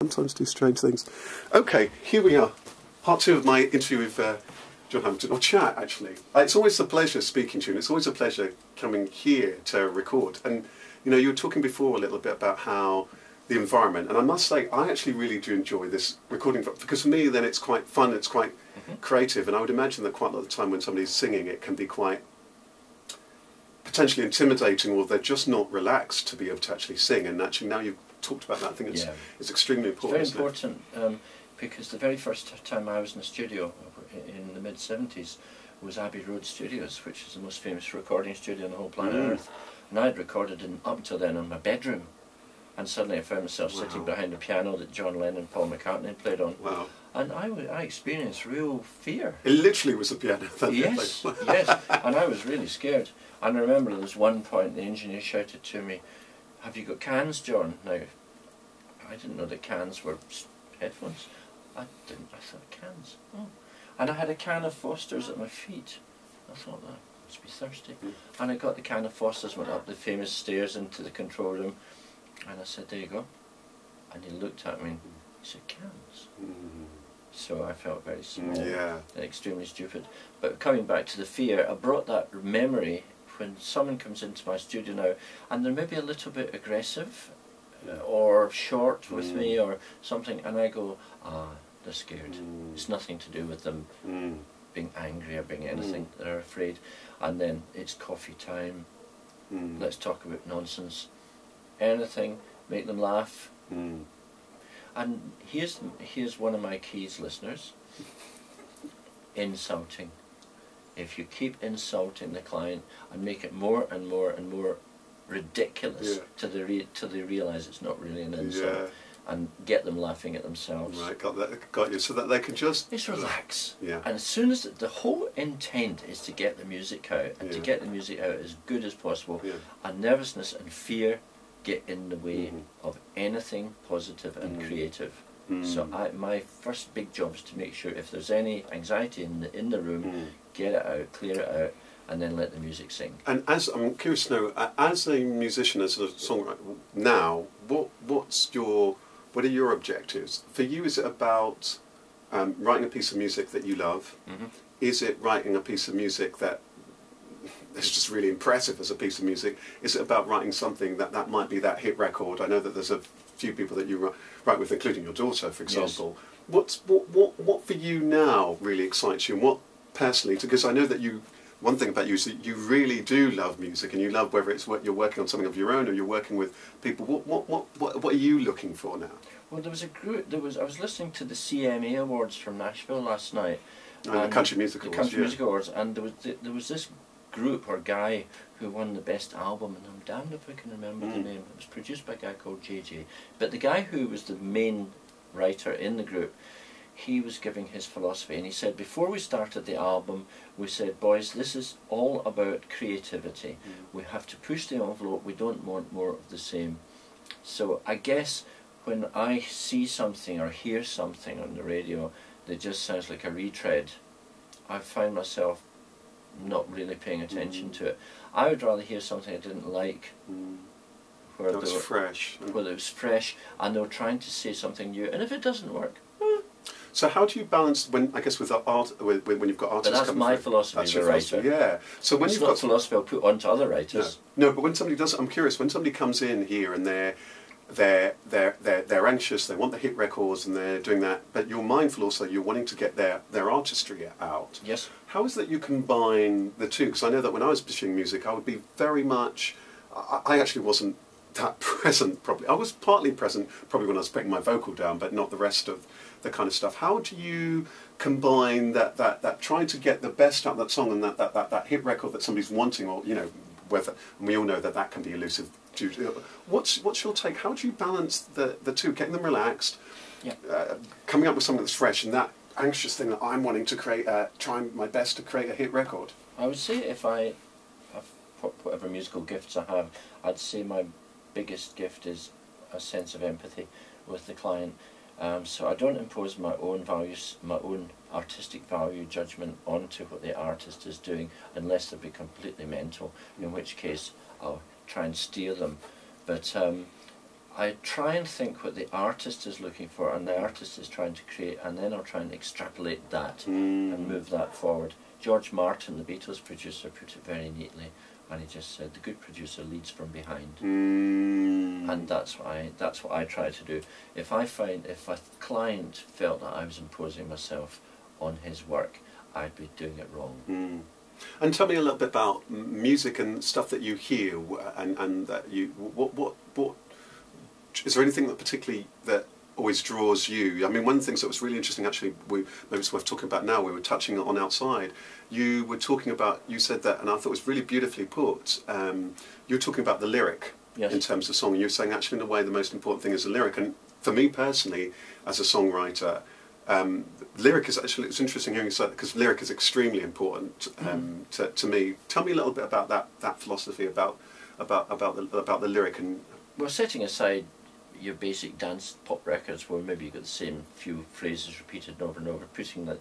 sometimes do strange things. Okay, here we are. Part 2 of my interview with John Hamilton, or chat actually. It's always a pleasure speaking to you, and it's always a pleasure coming here to record. And you know, you were talking before a little bit about how the environment, and I must say I actually really do enjoy this recording, because for me then it's quite fun, it's quite creative, and I would imagine that quite a lot of the time when somebody's singing it can be quite potentially intimidating, or they're just not relaxed to be able to actually sing. And actually now you've talked about that, I think it's extremely important. It's very important, because the very first time I was in the studio in the mid-70s was Abbey Road Studios, which is the most famous recording studio on the whole planet Earth. And I had recorded up until then in my bedroom, and suddenly I found myself sitting behind a piano that John Lennon and Paul McCartney played on. Wow. And I experienced real fear. It literally was a piano. Yes, yes, and I was really scared. And I remember there was one point the engineer shouted to me, "Have you got cans, John?" Now, I didn't know that cans were headphones. I thought, cans? Oh. And I had a can of Foster's at my feet. I thought, that must be thirsty. And I got the can of Foster's, went up the famous stairs into the control room, and I said, "There you go." And he looked at me and he said, "Cans." So I felt very small and extremely stupid. But coming back to the fear, I brought that memory when someone comes into my studio now and they're maybe a little bit aggressive or short with me or something, and I go, they're scared. It's nothing to do with them being angry or being anything. They're afraid. And then it's coffee time. Let's talk about nonsense. Anything, make them laugh. And here's one of my keys, listeners. Insulting. If you keep insulting the client and make it more and more and more ridiculous till they realise it's not really an insult, and get them laughing at themselves. Right, got you. So that they can just... It's relax. Yeah. And as soon as the whole intent is to get the music out, and to get the music out as good as possible, and nervousness and fear get in the way of anything positive and creative. So my first big job is to make sure if there's any anxiety in the room, get it out, clear it out, and then let the music sing. And as I'm curious to know, as a musician, as a songwriter now, what are your objectives? For you, is it about writing a piece of music that you love? Is it writing a piece of music that is just really impressive as a piece of music? Is it about writing something that might be that hit record? I know that there's a few people that you write with, including your daughter, for example. Yes. What for you now really excites you, and what personally? Because I know that one thing about you is that you really do love music, and you love whether it's what you're working on something of your own or you're working with people. What are you looking for now? Well, there was a group. I was listening to the CMA Awards from Nashville last night. And the Country Music Awards. The Country Music Awards, and there was this group or guy who won the best album, and I'm damned if I can remember the name. It was produced by a guy called JJ. But the guy who was the main writer in the group, he was giving his philosophy, and he said, before we started the album, we said, boys, this is all about creativity. We have to push the envelope. We don't want more of the same. So I guess when I see something or hear something on the radio that just sounds like a retread, I find myself not really paying attention to it. I would rather hear something I didn't like, where it was fresh, and they were trying to say something new. And if it doesn't work, so how do you balance when with the art when you've got artists? But that's my philosophy. That's your philosophy, yeah. So when you've got philosophy, I'll put onto other writers. No, but when somebody does, I'm curious. When somebody comes in here and they're anxious, they want the hit records, and they're doing that, but you're mindful also, you're wanting to get their artistry out. Yes. How is that you combine the two? Because I know that when I was pursuing music, I would be very much, I actually wasn't that present probably. I was partly present probably when I was putting my vocal down, but not the rest of the kind of stuff. How do you combine that trying to get the best out of that song and that hit record that somebody's wanting, or, you know, whether, and we all know that can be elusive. What's your take? How do you balance the two, getting them relaxed, coming up with something that's fresh, and that anxious thing that I'm wanting to create, trying my best to create a hit record? I would say if I have whatever musical gifts I have, I'd say my biggest gift is a sense of empathy with the client. So I don't impose my own values, my own artistic value judgment onto what the artist is doing, unless they be completely mental, in which case I'll try and steer them. But I try and think what the artist is looking for and the artist is trying to create, and then I'll try and extrapolate that and move that forward. George Martin, the Beatles producer, put it very neatly, and he just said the good producer leads from behind. And that's what I try to do. If a client felt that I was imposing myself on his work, I'd be doing it wrong. And tell me a little bit about music and stuff that you hear, and that you what is there anything that particularly that always draws you? I mean, one of the things that was really interesting, actually, maybe it's worth talking about now. We were touching on outside. You were talking about, you said that, and I thought it was really beautifully put. You were talking about the lyric in terms of song. And you were saying, actually, in a way, the most important thing is the lyric. And for me personally, as a songwriter, lyric is actually, it's interesting hearing you say that, because lyric is extremely important to me. Tell me a little bit about that philosophy about the lyric. And well, setting aside your basic dance pop records where maybe you've got the same few phrases repeated over and over, putting that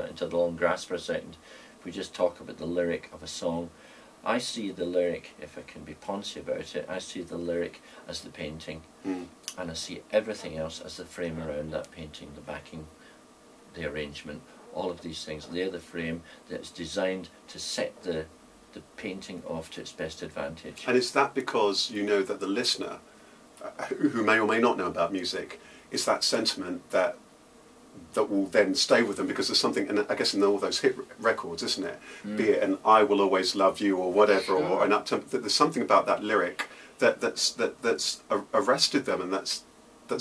into the long grass for a second. If we just talk about the lyric of a song, I see the lyric, if I can be poncy about it, I see the lyric as the painting, and I see everything else as the frame around that painting, the backing, the arrangement, all of these things. They're the frame that's designed to set the painting off to its best advantage. And is that because you know that the listener, who may or may not know about music, is that sentiment that will then stay with them, because there's something, and I guess in all those hit records, isn't it? Be it an "I Will Always Love You" or whatever, or an uptempo, there's something about that lyric that's arrested them, and that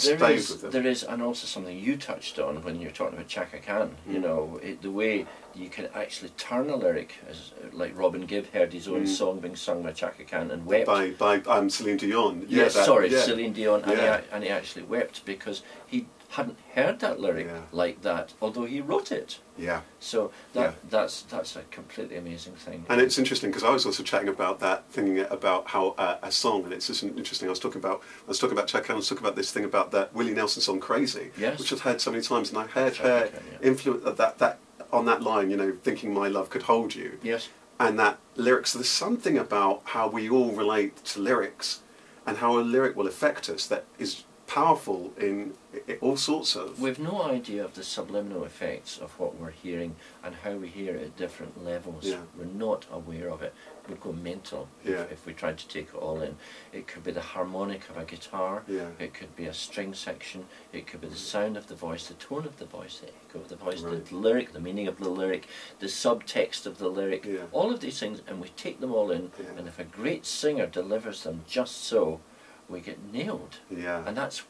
stays with them. There is, and also something you touched on when you were talking about Chaka Khan. You know, the way you can actually turn a lyric, as like Robin Gibb heard his own song being sung by Chaka Khan and wept. By Celine Dion. Yes, Celine Dion, and he actually wept because he hadn't heard that lyric like that, although he wrote it. Yeah. So that's a completely amazing thing. And it's interesting because I was also chatting about that, thinking about how a song, and it's just interesting. I was talking about Chaka Khan. I was talking about this thing about that Willie Nelson song "Crazy," which I've heard so many times, and I heard her influence that on that line, you know, thinking my love could hold you. Yes. And that lyrics. So there's something about how we all relate to lyrics, and how a lyric will affect us that is powerful in all sorts of... We've no idea of the subliminal effects of what we're hearing and how we hear it at different levels. We're not aware of it. We'd go mental if we tried to take it all in. It could be the harmonic of a guitar, it could be a string section, it could be the sound of the voice, the tone of the voice, the echo of the voice, the lyric, the meaning of the lyric, the subtext of the lyric, all of these things, and we take them all in, and if a great singer delivers them just so, we get nailed. And that's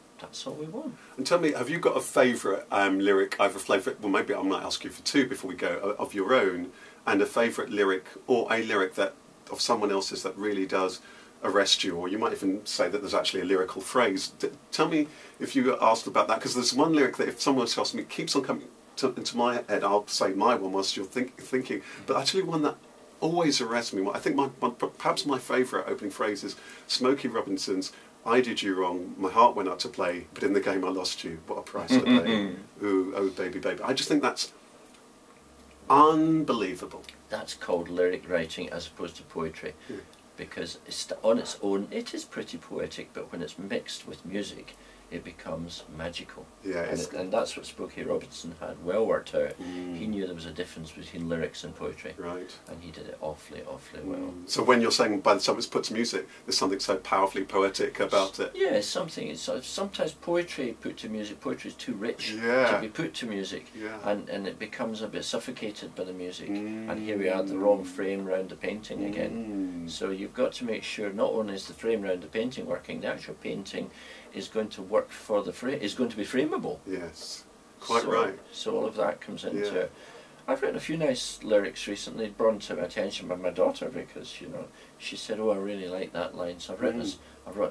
all we want. And tell me, have you got a favourite lyric, either favourite, well maybe I might ask you for two before we go, of your own, and a favourite lyric, or a lyric that of someone else's that really does arrest you, or you might even say that there's actually a lyrical phrase. Tell me if you got asked about that, because there's one lyric that if someone else asks me, it keeps on coming into my head. I'll say my one whilst you're thinking, but actually one that always arrests me. I think perhaps my favourite opening phrase is Smokey Robinson's "I did you wrong, my heart went out to play, but in the game I lost you, what a price to pay. Ooh, oh baby, baby." I just think that's unbelievable. That's called lyric writing as opposed to poetry, because it's, on its own it is pretty poetic, but when it's mixed with music it becomes magical. And that's what Smokey Robinson had well worked out. He knew there was a difference between lyrics and poetry, and he did it awfully well. So when you're saying by the time it's put to music, there's something so powerfully poetic about it. Yeah, something. It's sometimes poetry put to music. Poetry is too rich to be put to music, and it becomes a bit suffocated by the music. And here we are, the wrong frame round the painting again. So you've got to make sure not only is the frame round the painting working, the actual painting is going to work for the frame. Is going to be frameable. Yes, quite right. So all of that comes into it. I've written a few nice lyrics recently, brought to my attention by my daughter, because she said, "Oh, I really like that line." So I've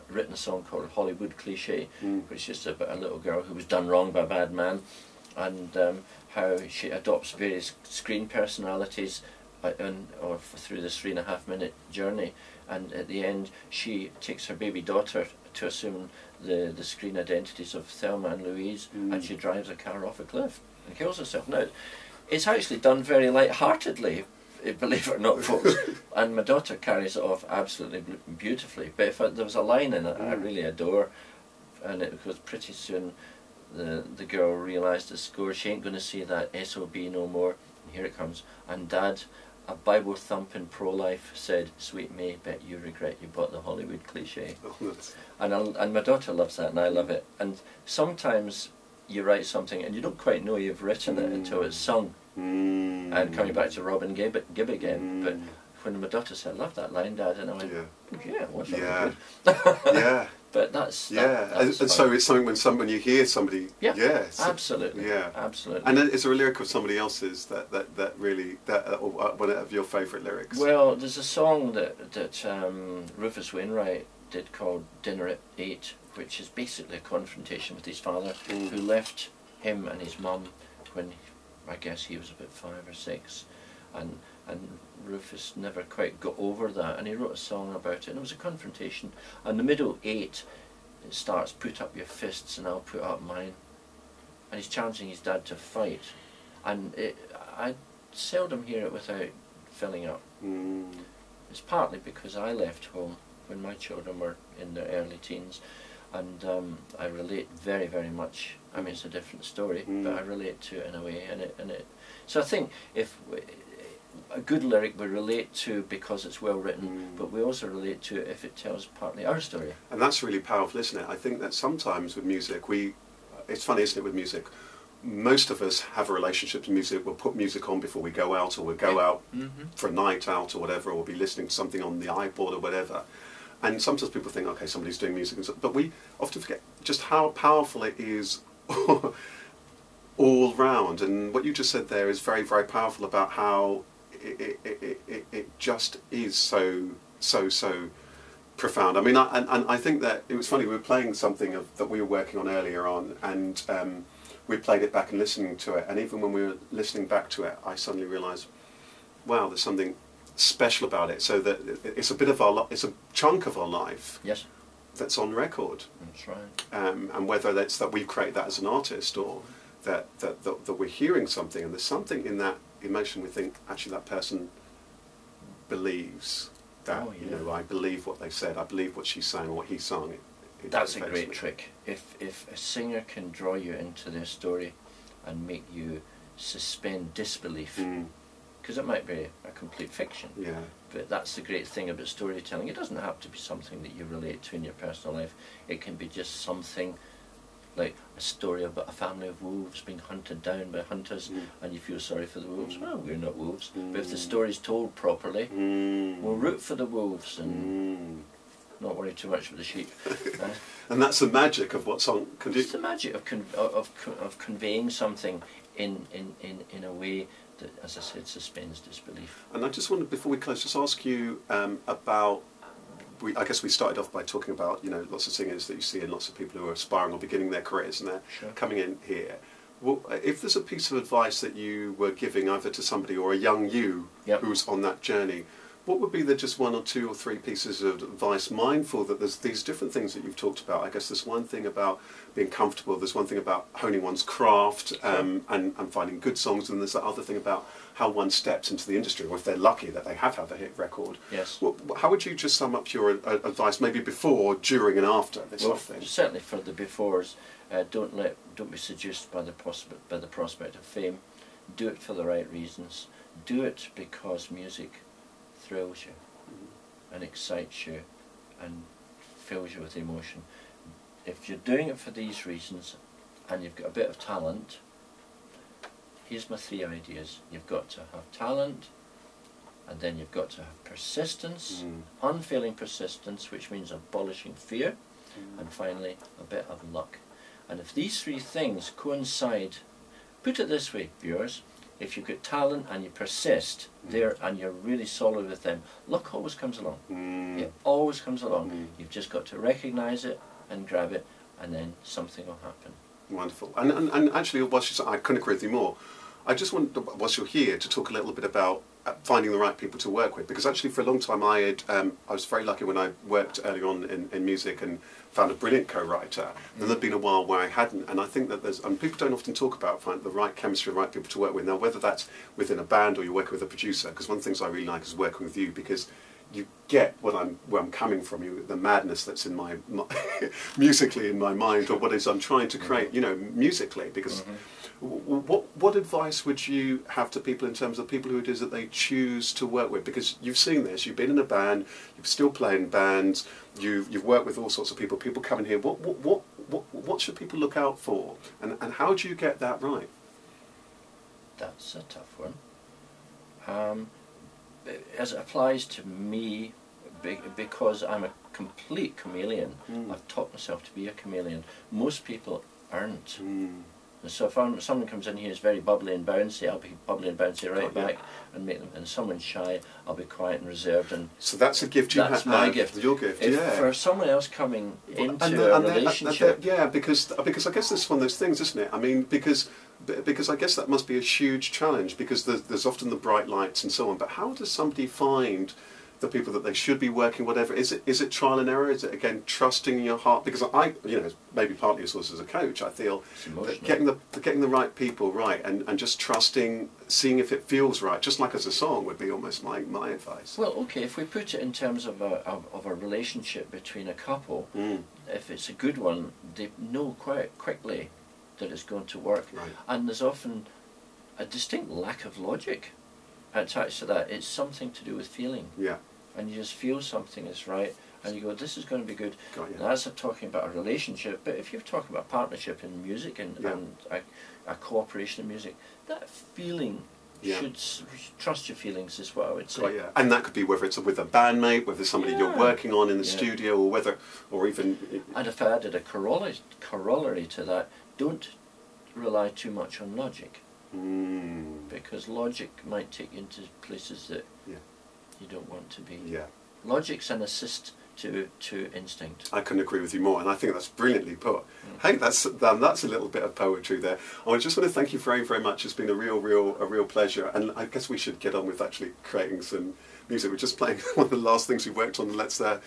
written a song called "Hollywood Cliché," which is about a little girl who was done wrong by a bad man, and how she adopts various screen personalities through this 3.5-minute journey, and at the end she takes her baby daughter to assume the screen identities of Thelma and Louise, and she drives a car off a cliff and kills herself. Now, it's actually done very light-heartedly. believe it or not, folks. And my daughter carries it off absolutely beautifully. But if there was a line in it I really adore, and it goes, pretty soon the girl realised the score. She ain't going to see that SOB no more. And here it comes. And Dad, a Bible thumping pro-life, said, "Sweet May, bet you regret you bought the Hollywood cliche." Oh, nice. And my daughter loves that, and I love it. And sometimes you write something and you don't quite know you've written it until it's sung. And coming back to Robin Gibb again, but when my daughter said, "I love that line, Dad," and I went, "Yeah, what's that good?" Yeah. But that's and so it's something when you hear somebody. Yes, absolutely. Yeah, absolutely. And then is there a lyric of somebody else's that really one of your favourite lyrics? Well, there's a song that Rufus Wainwright did called "Dinner at 8," which is basically a confrontation with his father, who left him and his mum when I guess he was about 5 or 6, and Rufus never quite got over that, and he wrote a song about it, and it was a confrontation. And the middle 8, it starts, "Put up your fists and I'll put up mine," and he's challenging his dad to fight, and I seldom hear it without filling up. It's partly because I left home when my children were in their early teens, and I relate very, very much. I mean, it's a different story, but I relate to it in a way, and it. So I think if a good lyric we relate to because it's well written, but we also relate to it if it tells partly our story. And that's really powerful, isn't it? I think that sometimes with music, it's funny, isn't it, with music? Most of us have a relationship to music. We'll put music on before we go out, or we'll go out for a night out or whatever, or we'll be listening to something on the iPod or whatever. And sometimes people think, okay, somebody's doing music, and but we often forget just how powerful it is all round. And what you just said there is very, very powerful about how it just is so profound. I mean, I think that it was funny, we were playing something that we were working on earlier on, and we played it back and listening to it, and even when we were listening back to it, I suddenly realised, wow, there's something special about it. So that it's a bit of it's a chunk of our life. Yes. That's on record. That's right. And whether that's that we've created that as an artist, or that we're hearing something, and there's something in that emotion we think, actually that person believes that, you know, I believe what they said, I believe what she sang or what he sang. That's a great trick. If a singer can draw you into their story and make you suspend disbelief, because it might be a complete fiction, but that's the great thing about storytelling. It doesn't have to be something that you relate to in your personal life. It can be just something like a story about a family of wolves being hunted down by hunters, and you feel sorry for the wolves. Well, we're not wolves, but if the story's told properly, we'll root for the wolves and not worry too much about the sheep. And that's the magic of what song can do. It's the magic of conveying something in a way that, as I said, suspends disbelief. And I just wanted, before we close, just ask you about. I guess we started off by talking about, you know, lots of singers that you see and lots of people who are aspiring or beginning their careers, and they're coming in here. Well, if there's a piece of advice that you were giving either to somebody or a young you who's on that journey, what would be the just 1 or 2 or 3 pieces of advice, mindful that there's these different things that you've talked about? I guess there's one thing about being comfortable, there's one thing about honing one's craft and finding good songs, and there's that other thing about how one steps into the industry, or if they're lucky that they have a hit record. Yes. Well, how would you just sum up your advice, maybe before, during and after this sort of thing? Certainly for the befores, don't be seduced by the prospect of fame. Do it for the right reasons. Do it because music thrills you and excites you and fills you with emotion. If you're doing it for these reasons and you've got a bit of talent, here's my 3 ideas. You've got to have talent, and then you've got to have persistence, unfailing persistence, which means abolishing fear, and finally a bit of luck. And if these 3 things coincide, put it this way, viewers, if you've got talent and you persist there and you're really solid with them, luck always comes along. It always comes along. You've just got to recognise it and grab it, and then something will happen. Wonderful. And actually, I couldn't agree with you more. I just want, whilst you're here, to talk a little bit about finding the right people to work with, because actually for a long time I was very lucky when I worked early on in music and found a brilliant co-writer. Then there'd been a while where I hadn't, and I think that people don't often talk about finding the right chemistry, the right people to work with. Now, whether that's within a band or you're working with a producer, because one of the things I really like is working with you, because you get where I'm coming from, the madness that's in my musically in my mind, or what it is I'm trying to create, musically. Because what advice would you have to people in terms of people who it is that they choose to work with? Because you've seen this, you've been in a band, you're still playing bands, you've worked with all sorts of people. People coming here. What should people look out for, and how do you get that right? That's a tough one. As it applies to me, because I'm a complete chameleon, I've taught myself to be a chameleon. Most people aren't. So if someone comes in here who's very bubbly and bouncy, I'll be bubbly and bouncy right back and make them. And someone's shy, I'll be quiet and reserved. And so that's a gift you have. That's my gift. Your gift. For someone else coming into a relationship, because I guess that's one of those things, isn't it? I mean, because I guess that must be a huge challenge, because there's often the bright lights and so on. But how does somebody find the people that they should be working? Whatever is it trial and error? Is it again trusting your heart? Because maybe partly as well as a coach, I feel that getting the right people right and just trusting, seeing if it feels right, just like as a song would be almost my advice. Well, okay, if we put it in terms of a relationship between a couple, if it's a good one, they know quite quickly that it's going to work, and there's often a distinct lack of logic attached to that. It's something to do with feeling. Yeah. And you just feel something is right, and you go, this is going to be good. And that's talking about a relationship, but if you're talking about partnership in music and a cooperation in music, that feeling should trust your feelings, is what I would say. And that could be whether it's with a bandmate, whether it's somebody you're working on in the studio, or even... And if I added a corollary to that, don't rely too much on logic. Because logic might take you into places that you don't want to be. Logic's an assist to instinct. I couldn't agree with you more, and I think that's brilliantly put. Hey, that's a little bit of poetry there. I just want to thank you very, very much. It's been a real pleasure, and I guess we should get on with actually creating some music. We're just playing one of the last things we worked on, and let's get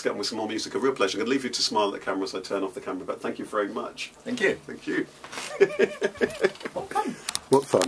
on with some more music. A real pleasure. I'm going to leave you to smile at the camera as I turn off the camera, but thank you very much. Thank you. Thank you. What fun. What fun.